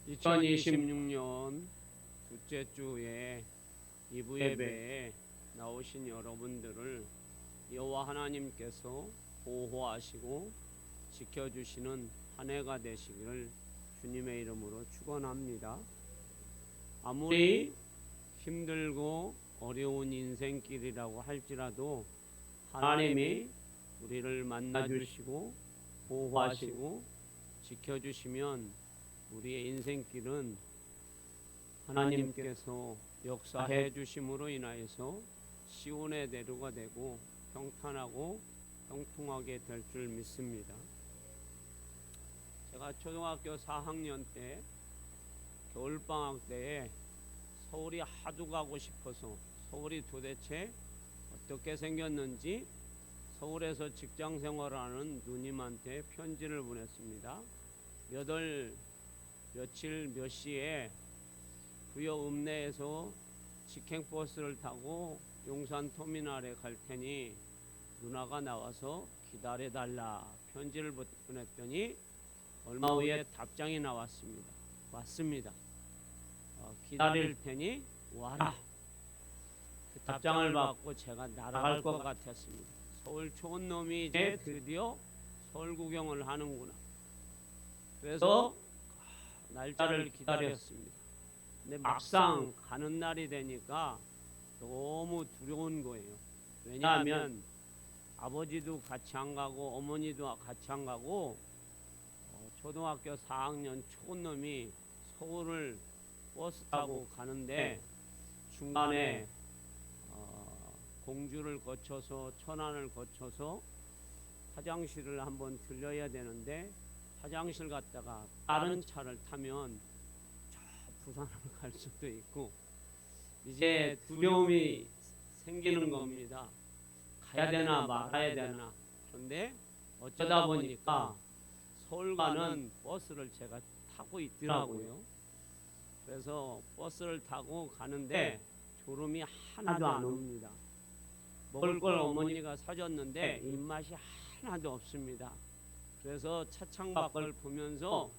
2026년 둘째 주에 2부 예배에 나오신 여러분들을 여호와 하나님께서 보호하시고 지켜주시는 한 해가 되시기를 주님의 이름으로 축원합니다. 아무리 힘들고 어려운 인생길이라고 할지라도 하나님이 우리를 만나주시고 보호하시고 지켜주시면 우리의 인생길은 하나님께서 역사해 주심으로 인하여서 시온의 대로가 되고 평탄하고 형통하게 될 줄 믿습니다. 제가 초등학교 4학년 때 겨울방학 때에 서울이 하도 가고 싶어서 서울이 도대체 어떻게 생겼는지 서울에서 직장 생활하는 누님한테 편지를 보냈습니다. 며칠 몇 시에 부여 읍내에서 직행버스를 타고 용산 터미널에 갈 테니 누나가 나와서 기다려달라 편지를 보냈더니 얼마 후에 답장이 나왔습니다. 왔습니다. 기다릴 테니 와라. 그 답장을 받고 제가 날아갈 것 같았습니다. 서울 좋은 놈이 이제 드디어 서울 구경을 하는구나. 그래서 날짜를 기다렸습니다. 근데 막상 가는 날이 되니까 너무 두려운 거예요. 왜냐하면 아버지도 같이 안 가고 어머니도 같이 안 가고 초등학교 4학년 초놈이 서울을 버스 타고 가는데 중간에 공주를 거쳐서 천안을 거쳐서 화장실을 한번 들려야 되는데 화장실 갔다가 다른 차를 타면 저 부산을 갈 수도 있고 이제 두려움이 생기는 겁니다. 가야 되나 말아야 되나. 그런데 어쩌다 보니까 서울 가는 버스를 제가 타고 있더라고요. 그래서 버스를 타고 가는데 졸음이 하나도 안 옵니다. 먹을 걸 어머니가 사줬는데 입맛이 하나도 없습니다. 그래서 차창 밖을 보면서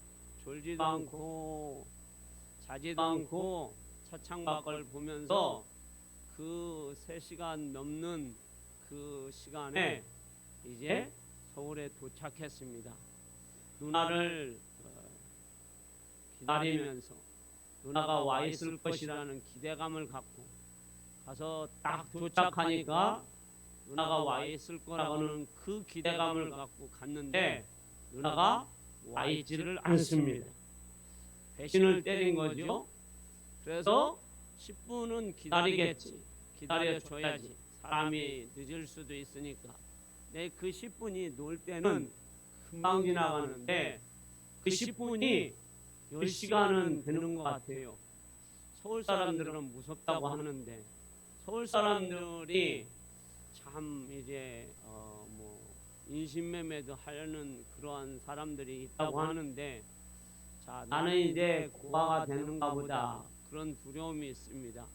졸지도 않고 자지도 않고 차창 밖을 보면서 그 3시간 넘는 그 시간에 이제 서울에 도착했습니다. 누나를 기다리면서 누나가 와 있을 것이라는 기대감을 갖고 가서 딱 도착하니까 누나가 와 있을 거라고는 그 기대감을 갖고 갔는데 누나가 와 있지를 않습니다. 배신을 때린 거죠. 그래서 10분은 기다리겠지. 기다려줘야지. 사람이 늦을 수도 있으니까. 네, 그 10분이 놀 때는 금방 지나가는데 그 10분이 10시간은 되는 것 같아요. 서울 사람들은 무섭다고 하는데 서울 사람들이 참 이제 인신매매도 하려는 그러한 사람들이 있다고 하는데 자, 나는 이제 고아가 되는가 보다 그런 두려움이 있습니다.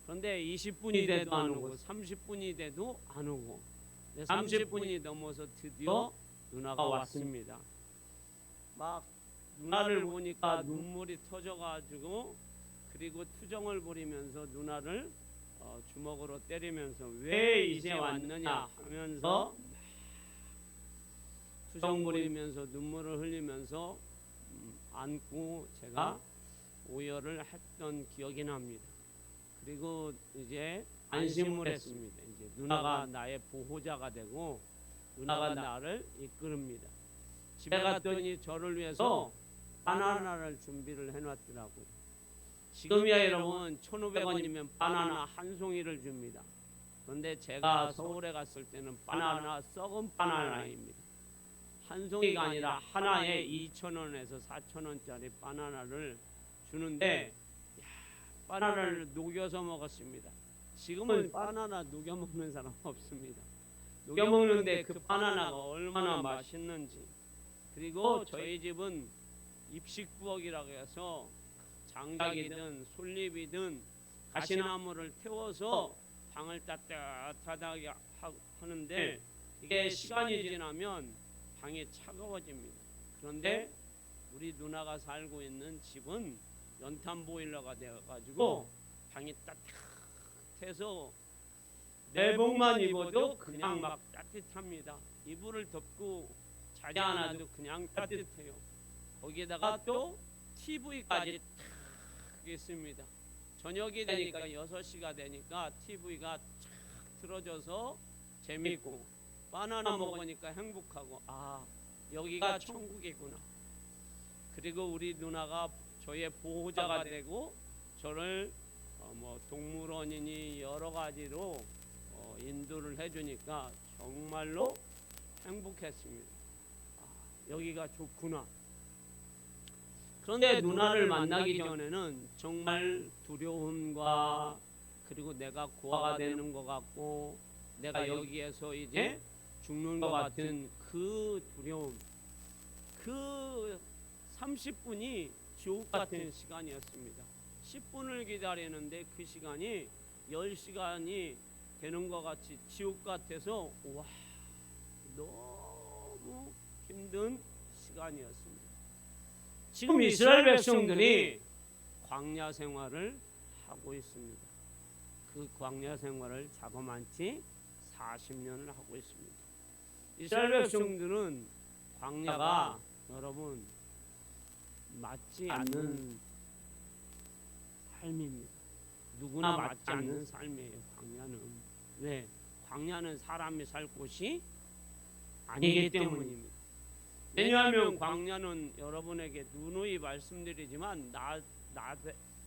그런데 20분이 돼도 안 오고 30분이 돼도 안 오고 30분이 넘어서 드디어 누나가 왔습니다. 막 누나를 보니까 눈물이 터져가지고 그리고 투정을 부리면서 누나를 주먹으로 때리면서 왜 이제 왔느냐 하면서 투정 부리면서 눈물을 흘리면서 안고 제가 오열을 했던 기억이 납니다. 그리고 이제 안심을 했습니다. 이제 누나가 나의 보호자가 되고 누나가 나를 이끌습니다. 집에 갔더니 저를 위해서 바나나를 준비를 해놨더라고요. 지금이야 여러분 1,500원이면 바나나 한 송이를 줍니다. 그런데 제가 서울에 갔을 때는 바나나 썩은 바나나입니다. 한 송이가 아니라 하나에 2,000원에서 4,000원짜리 바나나를 주는데 바나나를 녹여서 먹었습니다. 지금은 바나나 녹여 먹는 사람 없습니다. 녹여 먹는데 그 바나나가 얼마나 맛있는지. 그리고 저희 집은 입식부엌이라고 해서 장작이든 솔잎이든 가시나무를 태워서 방을 따뜻하게 하는데 이게 시간이 지나면 방이 차가워집니다. 그런데 우리 누나가 살고 있는 집은 연탄 보일러가 되어가지고 방이 따뜻해서 내복만 입어도 그냥 막 따뜻합니다. 이불을 덮고 자지 않아도 그냥 따뜻해요. 거기에다가 또 TV까지 탁 있습니다. 저녁이 되니까 6시가 되니까 TV가 쫙 틀어져서 재밌고 바나나 먹으니까 행복하고 여기가 천국이구나. 그리고 우리 누나가 저의 보호자가 되고 저를 동물원이니 여러 가지로 인도를 해주니까 정말로 행복했습니다. 여기가 좋구나. 그런데 누나를 만나기 전에는 정말 두려움과 그리고 내가 고아가 되는 것 같고 내가 여기에서 이제 죽는 것 같은 그 두려움, 그 30분이 지옥 같은 시간이었습니다. 10분을 기다리는데 그 시간이 10시간이 되는 것 같이 지옥 같아서 너무 힘든 시간이었습니다. 지금 이스라엘 백성들이 광야 생활을 하고 있습니다. 그 광야 생활을 자그마치 40년을 하고 있습니다. 이스라엘 백성들은 광야가 여러분 맞지 않는 삶입니다. 누구나 맞지 않는 삶이에요. 광야는. 왜? 광야는 사람이 살 곳이 아니기 때문입니다. 왜냐하면 광야는 여러분에게 누누이 말씀드리지만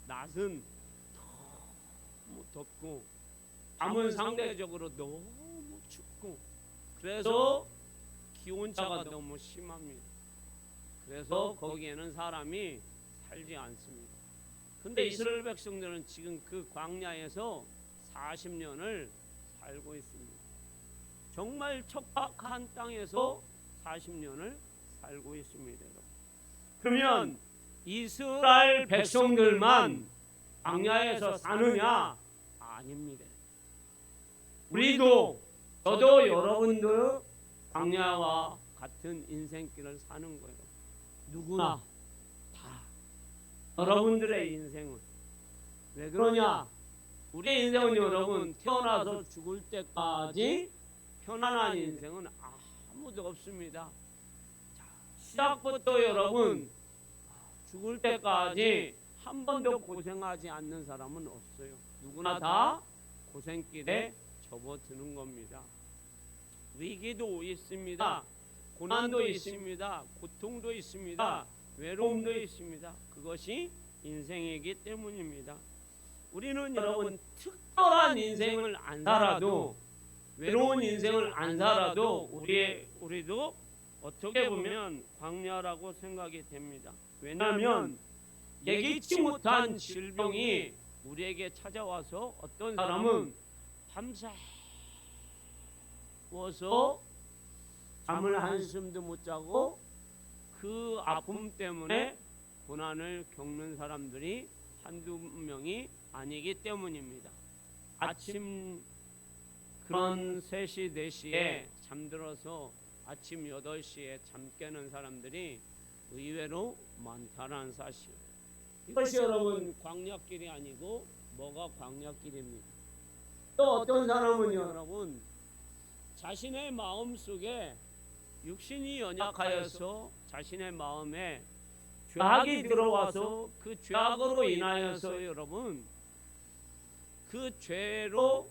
낮은 너무 덥고 밤은 상대적으로 너무 춥고 그래서 기온차가 너무 심합니다. 그래서 거기에는 사람이 살지 않습니다. 근데 이스라엘 백성들은 지금 그 광야에서 40년을 살고 있습니다. 정말 척박한 땅에서 40년을 살고 있습니다. 그러면 이스라엘 백성들만 광야에서 사느냐? 아닙니다. 우리도 저도 여러분도 광야와 같은 인생길을 사는 거예요. 누구나 다. 여러분들의 인생은 왜 그러냐? 우리의 인생은 여러분 태어나서 죽을 때까지 편안한 인생은 아무도 없습니다. 시작부터 여러분 죽을 때까지 한 번도 고생하지 않는 사람은 없어요. 누구나 다 고생길에 접어드는 겁니다. 위기도 있습니다. 고난도 있습니다. 고통도 있습니다. 외로움도 있습니다. 그것이 인생이기 때문입니다. 우리는 여러분 특별한 인생을 안 살아도 외로운 인생을 안 살아도 우리도 어떻게 보면 광야라고 생각이 됩니다. 왜냐하면 예기치 못한 질병이 우리에게 찾아와서 어떤 사람은 밤새워서 잠을 한숨도 못 자고 그 아픔 때문에 고난을 겪는 사람들이 한두 명이 아니기 때문입니다. 아침 그런 3시, 4시에 잠들어서 아침 8시에 잠 깨는 사람들이 의외로 많다는 사실. 이것이 여러분 광야길이 아니고 뭐가 광야길입니다. 또 어떤 사람은 여러분 자신의 마음속에 육신이 연약하여서 자신의 마음에 죄악이 들어와서 그 죄악으로 인하여서 여러분 그 죄로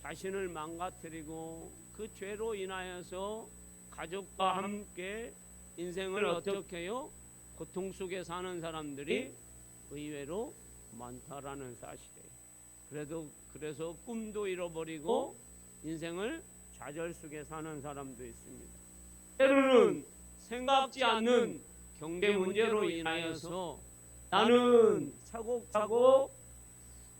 자신을 망가뜨리고 그 죄로 인하여서 가족과 함께 인생을 어떻게 해요? 고통 속에 사는 사람들이 의외로 많다라는 사실이에요. 그래서 꿈도 잃어버리고 인생을 좌절 속에 사는 사람도 있습니다. 때로는 생각지 않는 경제 문제로 인하여서 나는 차곡차곡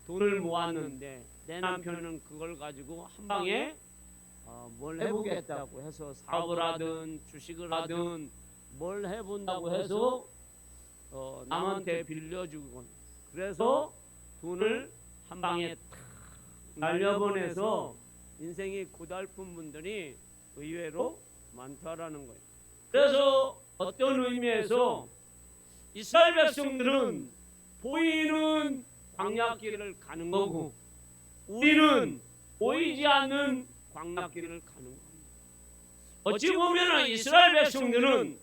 돈을 모았는데 내 남편은 그걸 가지고 한 방에 뭘 해보겠다고 해서 사업을 하든 주식을 하든 뭘 해본다고 해서 남한테 빌려주곤 그래서 돈을 한 방에 탁 날려보내서 인생이 고달픈 분들이 의외로 많다라는 거예요. 그래서 어떤 의미에서 이스라엘 백성들은 보이는 광야길을 가는 거고 우리는 보이지 않는 광야길을 가는 겁니다. 어찌 보면 이스라엘 백성들은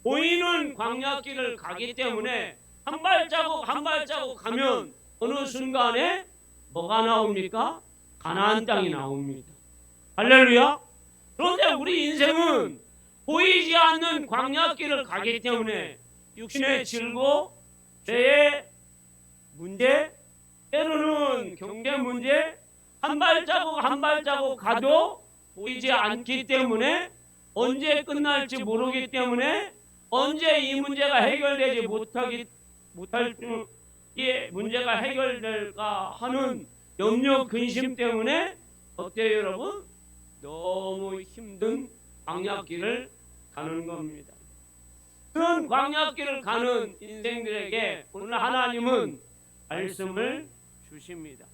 보이는 광야길을 가기 때문에 한 발자국 한 발자국 가면 어느 순간에 뭐가 나옵니까? 가나안 땅이 나옵니다. 할렐루야. 그런데 우리 인생은 보이지 않는 광야길을 가기 때문에 육신의 질고 죄의 문제, 때로는 경제 문제, 한 발자국 한 발자국 가도 보이지 않기 때문에 언제 끝날지 모르기 때문에 언제 이 문제가 해결되지 못할 이 문제가 해결될까 하는 염려 근심 때문에 어때요 여러분? 너무 힘든 광야길을 가는 겁니다. 그런 광야길을 가는 인생들에게 오늘 하나님은 말씀을 주십니다.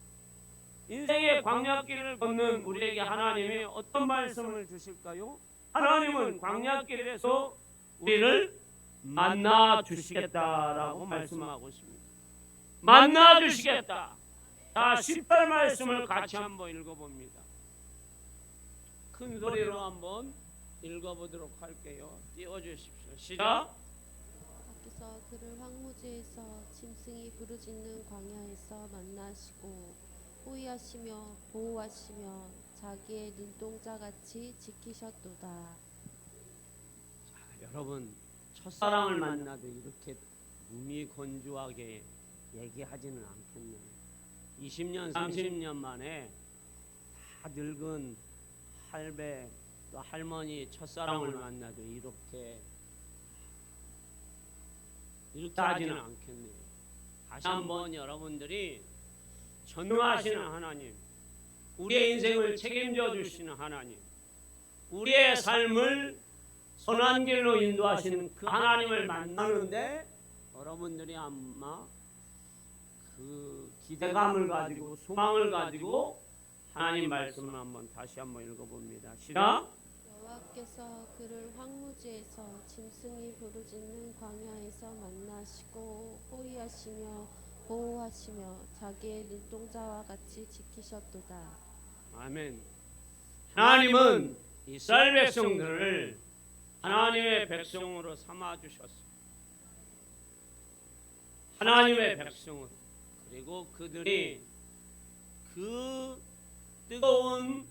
인생의 광야길을 걷는 우리에게 하나님이 어떤 말씀을 주실까요? 하나님은 광야길에서 우리를 만나 주시겠다라고 말씀하고 있습니다. 만나 주시겠다. 자, 18 말씀을 같이 한번 읽어봅니다. 큰 소리로 한번 읽어보도록 할게요. 띄워주십시오. 시작. 여호와께서 그를 황무지에서 짐승이 부르짖는 광야에서 만나시고 호위하시며 보호하시며 자기의 눈동자같이 지키셨도다. 자, 여러분 첫사랑을 만나도 이렇게 몸이 건조하게 얘기하지는 않겠네요. 20년 30년 만에 다 늙은 할배 또 할머니 첫사랑을 만나도 이렇게 하지는 않겠네요. 다시 한번 여러분들이 전능하시는 하나님, 우리의 인생을 책임져 주시는 하나님, 우리의 삶을 선한 길로 인도하시는 그 하나님을 만나는데 여러분들이 아마 그 기대감을 가지고 소망을 가지고 하나님 말씀을 한번 다시 한번 읽어봅니다. 시작. 여호와께서 그를 황무지에서 짐승이 부르짖는 광야에서 만나시고 호위하시며 보호하시며 자기의 눈동자와 같이 지키셨도다. 아멘. 하나님은 이스라엘 백성들을 하나님의 백성으로 삼아 주셨습니다. 하나님의 백성으로. 그리고 그들이 그 뜨거운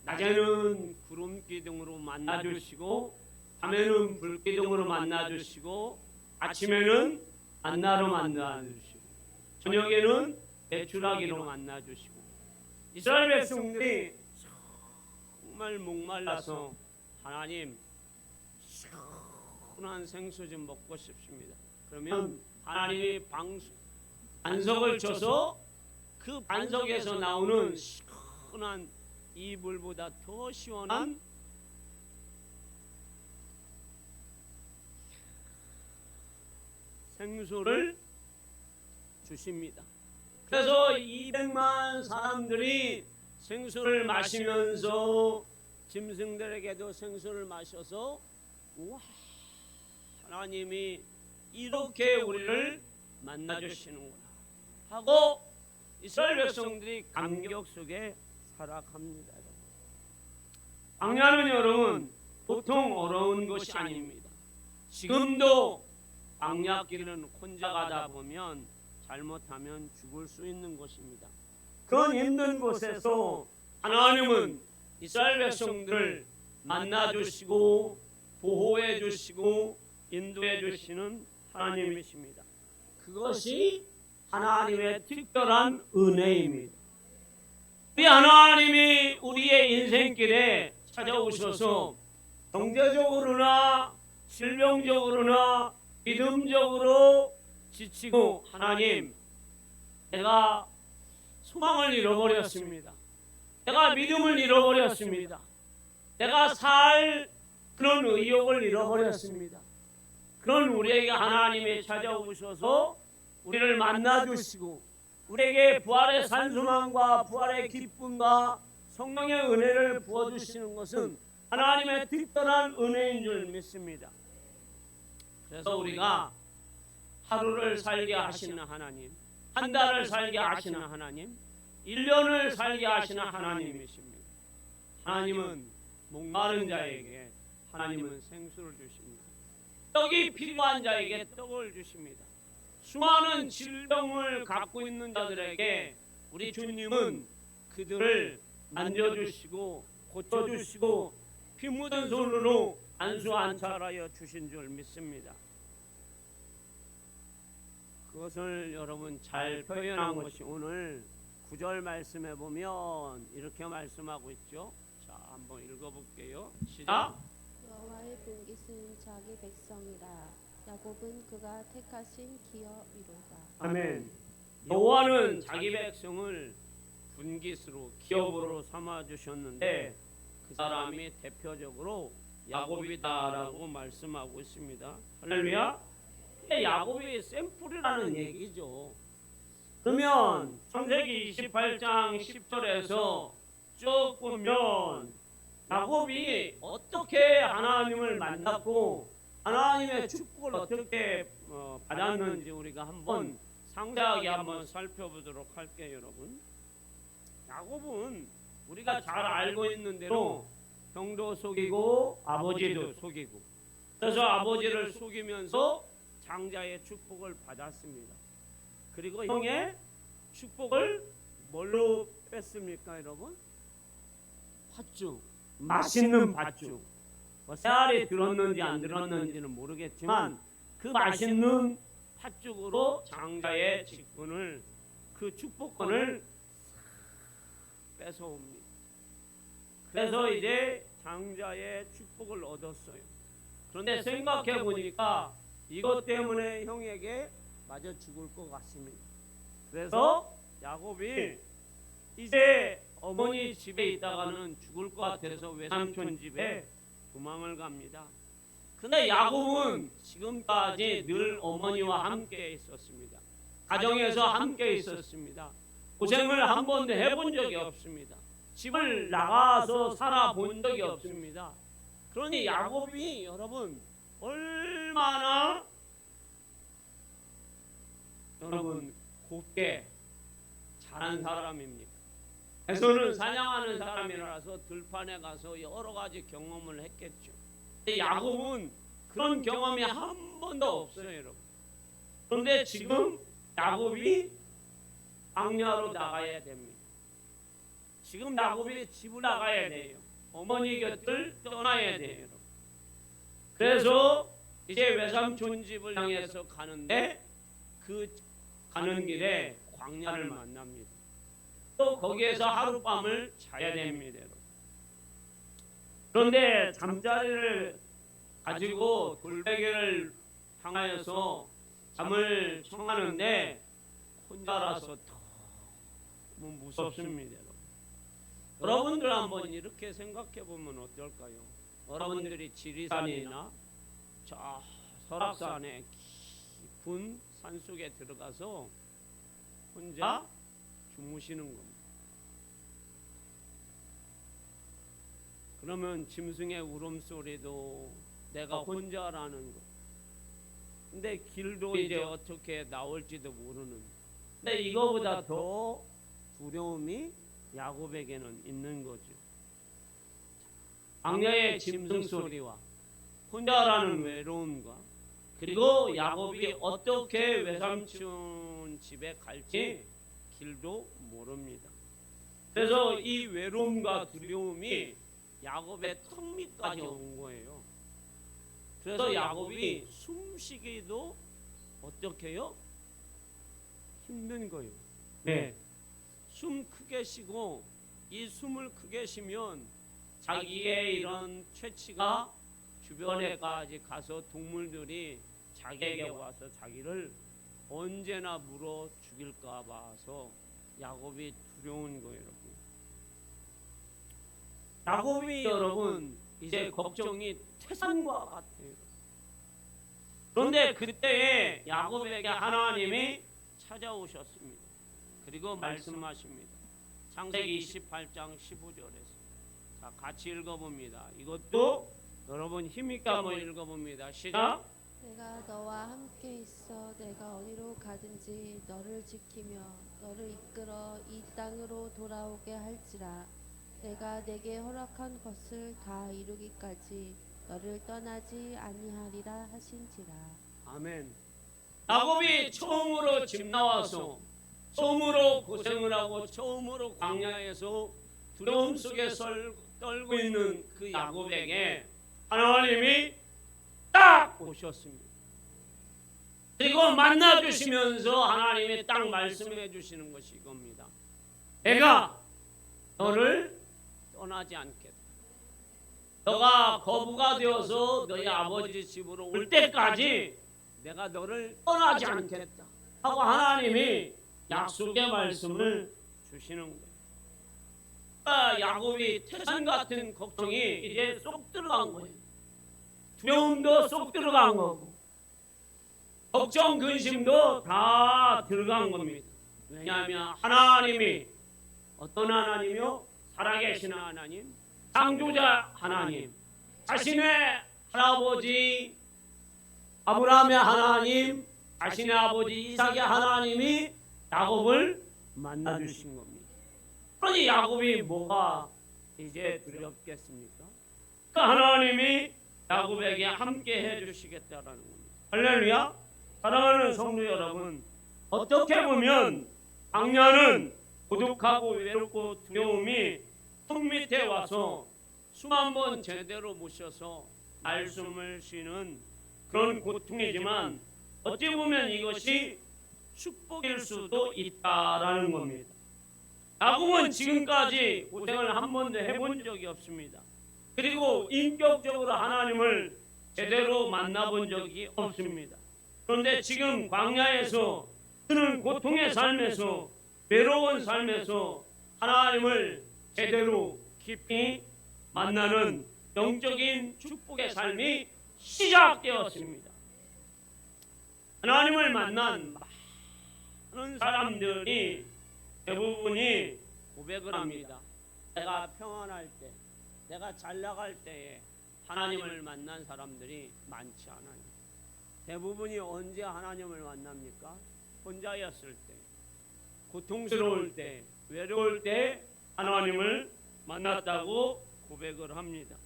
낮에는 구름 기둥으로 만나 주시고 밤에는 불 기둥으로 만나 주시고 아침에는 만나로 만나 주시고 저녁에는 배추라기로 만나 주시고 이스라엘 백성들이 정말 목말라서 하나님 시원한 생수 좀 먹고 싶습니다. 그러면 하나님이 반석을 쳐서 그 반석에서 나오는 시원한 이불보다 더 시원한 생수를 주십니다. 그래서 200만 사람들이 생수를 마시면서 짐승들에게도 생수를 마셔서 우와, 하나님이 이렇게 우리를 만나주시는구나 하고 이스라엘 백성들이 감격 속에 살아갑니다. 광야는 여러분 보통 어려운 것이 아닙니다. 지금도 광야길은 혼자 가다 보면 잘못하면 죽을 수 있는 곳입니다. 그런 힘든 곳에서 하나님은 이스라엘 백성들을 만나주시고 보호해주시고 인도해주시는 하나님이십니다. 그것이 하나님의 특별한 은혜입니다. 우리 하나님이 우리의 인생길에 찾아오셔서 경제적으로나 질병적으로나 믿음적으로 지치고 하나님 내가 소망을 잃어버렸습니다. 내가 믿음을 잃어버렸습니다. 내가 살 그런 의욕을 잃어버렸습니다. 그런 우리에게 하나님이 찾아오셔서 우리를 만나주시고 우리에게 부활의 산소망과 부활의 기쁨과 성령의 은혜를 부어주시는 것은 하나님의 특별한 은혜인 줄 믿습니다. 그래서 우리가 하루를 살게 하시는 하나님, 한 달을 살게 하시는 하나님, 1년을 살게 하시는 하나님이십니다. 하나님은 목마른 자에게 하나님은 생수를 주십니다. 떡이 필요한 자에게 떡을 주십니다. 수많은 질병을 갖고 있는 자들에게 우리 주님은 그들을 만져주시고 고쳐주시고 피 묻은 손으로 안수 안찰하여 주신 줄 믿습니다. 그것을 여러분 잘 표현한 것이 오늘 9절 말씀에 보면 이렇게 말씀하고 있죠. 자, 한번 읽어볼게요. 시작. 여호와의 분깃은 자기 백성이라. 야곱은 그가 택하신 기업이로다. 아멘. 여호와는 자기 백성을 분깃으로 기업으로 삼아 주셨는데 그 사람이 대표적으로 야곱이다라고 말씀하고 있습니다. 할렐루야. 야곱이 샘플이라는 얘기죠. 그러면 창세기 28장 10절에서 쭉 보면 야곱이 어떻게 하나님을 만났고 하나님의 축복을 어떻게 받았는지 우리가 한번 상세하게 한번 살펴보도록 할게요, 여러분. 야곱은 우리가 잘 알고 있는 대로 형도 속이고 아버지도 속이고 그래서 아버지를 속이면서 장자의 축복을 받았습니다. 그리고 형의 축복을 뭘로 뺐습니까, 여러분? 팥죽, 맛있는 팥죽. 쌀이 들었는지 안 들었는지는 모르겠지만 그 맛있는 팥죽으로 장자의 직분을 그 축복권을 뺏어옵니다. 그래서 이제 장자의 축복을 얻었어요. 그런데 생각해 보니까 이것 때문에 형에게 맞아 죽을 것 같습니다. 그래서 야곱이 이제 어머니 집에 있다가는 죽을 것 같아서 외삼촌 집에 도망을 갑니다. 근데 야곱은 지금까지 늘 어머니와 함께 있었습니다. 가정에서 함께 있었습니다. 고생을 한 번도 해본 적이 없습니다. 집을 나가서 살아본 적이 없습니다. 그러니 야곱이 여러분 얼마나 여러분 곱게 잘한 사람입니까? 에서는 사냥하는 사람이라서 들판에 가서 여러 가지 경험을 했겠죠. 근데 야곱은 그런 경험이 한 번도 없어요, 여러분. 그런데 지금 야곱이 광야로 나가야 됩니다. 지금 야곱이 집을 나가야 돼요. 어머니 곁을 떠나야 돼요, 여러분. 그래서 이제 외삼촌 집을 향해서 가는데 그 가는 길에 광야를 만납니다. 또 거기에서 하룻밤을 자야 됩니다, 여러분. 그런데 잠자리를 가지고 돌베개를 향하여서 잠을 청하는데 혼자라서 너무 무섭습니다, 여러분. 여러분들 한번 이렇게 생각해 보면 어떨까요? 여러분들이 지리산이나 저 설악산의 깊은 산속에 들어가서 혼자 주무시는 겁니다. 그러면 짐승의 울음소리도 내가 혼자라는 것. 근데 길도 이제 어떻게 나올지도 모르는. 근데 이거보다 더 두려움이 야곱에게는 있는 거죠. 광야의 짐승 소리와 혼자라는 외로움과 그리고 야곱이 어떻게 외삼촌 집에 갈지 길도 모릅니다. 그래서 이 외로움과 두려움이 야곱의 턱 밑까지 온 거예요. 그래서 야곱이 숨쉬기도 어떻게 해요? 힘든 거예요. 네. 숨 크게 쉬고 이 숨을 크게 쉬면 자기의 이런 채취가 주변에까지 가서 동물들이 자기에게 와서 자기를 언제나 물어 죽일까 봐서 야곱이 두려운 거예요, 여러분. 야곱이 여러분 이제 걱정이 태산과 같아요. 그런데 그때에 야곱에게 하나님이 찾아오셨습니다. 그리고 말씀하십니다. 창세기 28장 15절에서 자, 같이 읽어봅니다. 이것도 여러분 힘있게 한번 읽어봅니다. 시작. 내가 너와 함께 있어 내가 어디로 가든지 너를 지키며 너를 이끌어 이 땅으로 돌아오게 할지라. 내가 내게 허락한 것을 다 이루기까지 너를 떠나지 아니하리라 하신지라. 아멘. 야곱이 처음으로 집 나와서 처음으로 고생을 하고 처음으로 광야에서 두려움 속에 떨고 있는 그 야곱에게 하나님이 딱 오셨습니다. 그리고 만나주시면서 하나님이 딱 말씀해 주시는 것이 이겁니다. 내가 너를 떠나지 않겠다. 너가 거부가 되어서 너희 아버지 집으로 올 때까지 내가 너를 떠나지 않겠다 하고 하나님이 약속의 말씀을 주시는 거예요. 야곱이 태산 같은 걱정이 이제 쏙 들어간 거예요. 두려움도 쏙 들어간 거고 걱정 근심도 다 들어간 겁니다. 왜냐하면 하나님이 어떤 하나님이요? 살아계신 하나님, 창조자 하나님, 자신의 할아버지 아브라함의 하나님, 자신의 아버지 이삭의 하나님이 야곱을 만나주신 겁니다. 그러니 야곱이 뭐가 이제 두렵겠습니까? 그 하나님이 야곱에게 함께 해주시겠다라는 겁니다. 할렐루야. 사랑하는 성도 여러분, 어떻게 보면 광야는 고독하고 외롭고 두려움이 턱 밑에 와서 숨 한 번 제대로 못 쉬어서 날숨을 쉬는 그런 고통이지만 어찌 보면 이것이 축복일 수도 있다라는 겁니다. 야곱은 지금까지 고생을 한 번도 해본 적이 없습니다. 그리고 인격적으로 하나님을 제대로 만나본 적이 없습니다. 그런데 지금 광야에서 그는 고통의 삶에서 외로운 삶에서 하나님을 제대로 깊이 만나는 영적인 축복의 삶이 시작되었습니다. 하나님을 만난 많은 사람들이 대부분이 고백을 합니다. 내가 평안할 때, 내가 잘 나갈 때에 하나님을 만난 사람들이 많지 않아요. 대부분이 언제 하나님을 만납니까? 혼자였을 때, 고통스러울 때, 외로울 때 하나님을 만났다고 고백을 합니다.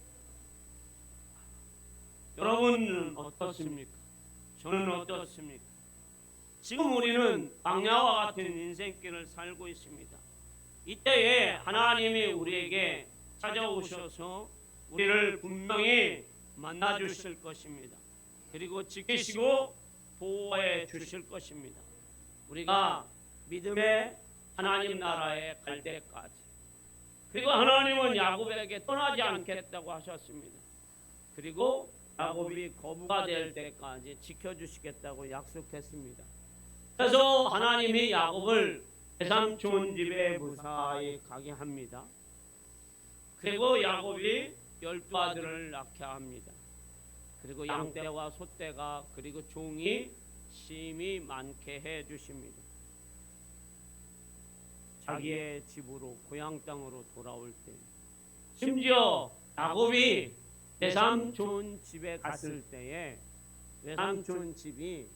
여러분은 어떻습니까? 저는 어떻습니까? 지금 우리는 광야와 같은 인생길을 살고 있습니다. 이때에 하나님이 우리에게 찾아오셔서 우리를 분명히 만나주실 것입니다. 그리고 지키시고 보호해 주실 것입니다. 우리가 믿음의 하나님 나라에 갈 때까지. 그리고 하나님은 야곱에게 떠나지 않겠다고 하셨습니다. 그리고 야곱이 거부가 될 때까지 지켜주시겠다고 약속했습니다. 그래서 하나님이 야곱을 외삼촌 집에 무사히 가게 합니다. 그리고 야곱이 12아들을 낳게 합니다. 그리고 양떼와 소떼가 그리고 종이 심히 많게 해 주십니다. 자기의 집으로 고향 땅으로 돌아올 때 심지어 야곱이 외삼촌 집에 갔을 때에 외삼촌 집이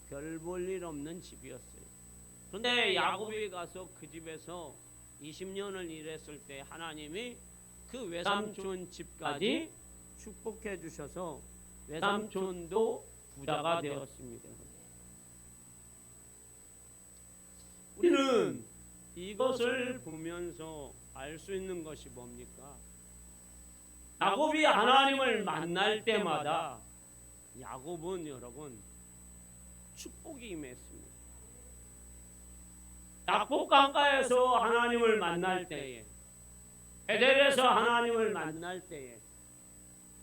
별 볼 일 없는 집이었어요. 그런데 야곱이 가서 그 집에서 20년을 일했을 때 하나님이 그 외삼촌 집까지 축복해 주셔서 외삼촌도 부자가 되었습니다. 우리는 이것을 보면서 알 수 있는 것이 뭡니까? 야곱이 하나님을 만날 때마다 야곱은 여러분 축복이 임했습니다. 야곱 강가에서 하나님을 만날 때에, 베델에서 하나님을 만날 때에,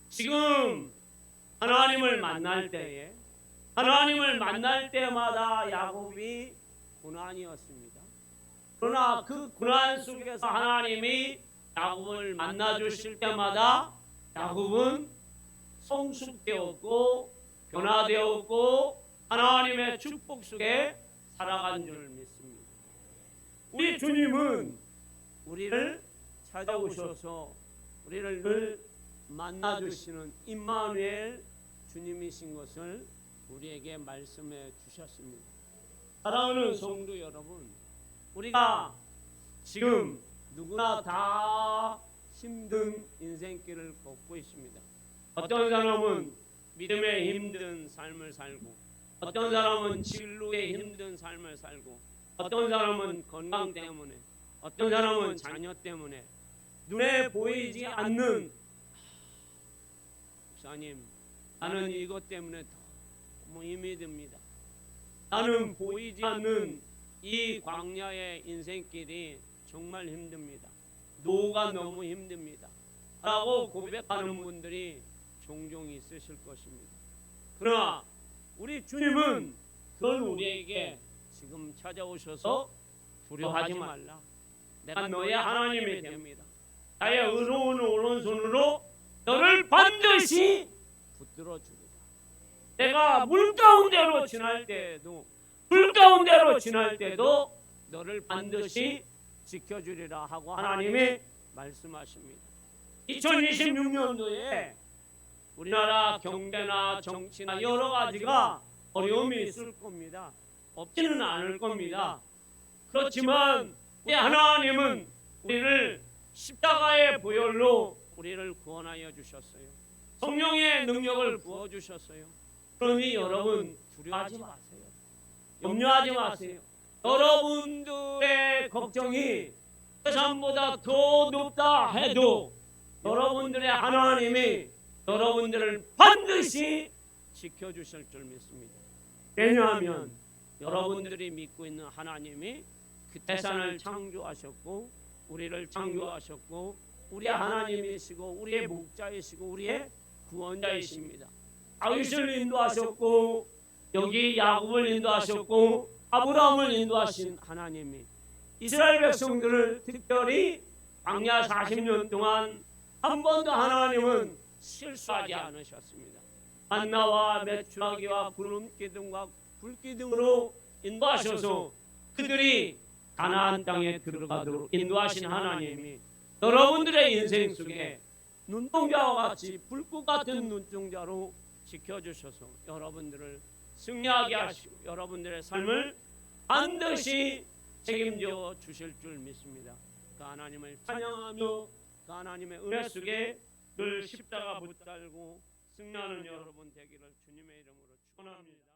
지금 하나님을 만날 때에, 하나님을 만날 때마다 야곱이 고난이었습니다. 그러나 그 고난 속에서 하나님이 야곱을 만나 주실 때마다 야곱은 성숙되었고 변화되었고 하나님의 축복 속에 살아간 줄 믿습니다. 우리 주님은 우리를 찾아오셔서 우리를 늘 만나 주시는 임마누엘 주님이신 것을 우리에게 말씀해 주셨습니다. 사랑하는 성도 여러분, 우리가 지금 누구나 다 힘든 인생길을 걷고 있습니다. 어떤 사람은 믿음의 힘든 삶을 살고, 어떤 사람은 진로의 힘든 삶을 살고, 어떤 사람은 건강 때문에, 어떤 사람은 자녀 때문에 눈에 보이지 않는, 목사님 나는 이것 때문에 너무 힘이 듭니다. 나는 보이지 않는 이 광야의 인생길이 정말 힘듭니다. 노가 너무 힘듭니다. 라고 고백하는 분들이 종종 있으실 것입니다. 그러나 우리 주님은 그걸 우리에게 지금 찾아오셔서 두려워하지 말라. 내가 너의 하나님이 됩니다. 나의 의로운 오른손으로 너를 반드시 붙들어 주리라. 내가 물 가운데로 지날 때에도, 불 가운데로 지날 때도 너를 반드시 지켜주리라 하고 하나님이 말씀하십니다. 2026년도에 우리나라 경제나 정치나 여러 가지가 어려움이 있을 겁니다. 없지는 않을 겁니다. 그렇지만 우리 하나님은 우리를 십자가의 보혈로 우리를 구원하여 주셨어요. 성령의 능력을 부어주셨어요. 그러니 여러분 두려워하지 마세요. 염려하지 마세요. 여러분들의 걱정이 세상보다 더 높다 해도 여러분들의 하나님이 여러분들을 반드시 지켜주실 줄 믿습니다. 왜냐하면 여러분들이 믿고 있는 하나님이 그 태산을 창조하셨고 우리를 창조하셨고 우리 하나님이시고 우리의 목자이시고 우리의 구원자이십니다. 다윗을 인도하셨고 여기 야곱을 인도하셨고 아브라함을 인도하신 하나님이 이스라엘 백성들을 특별히 광야 40년 동안 한 번도 하나님은 실수하지 않으셨습니다. 만나와 메추라기와 구름 기둥과 불 기둥으로 인도하셔서 그들이 가나안 땅에 들어가도록 인도하신 하나님이 여러분들의 인생 속에 눈동자와 같이 불꽃 같은 눈동자로 지켜주셔서 여러분들을 승리하게 하시고 여러분들의 삶을 반드시 책임져 주실 줄 믿습니다. 그 하나님을 찬양하며 그 하나님의 은혜 속에 늘 십자가 붙들고 승리하는 여러분 되기를 주님의 이름으로 축원합니다.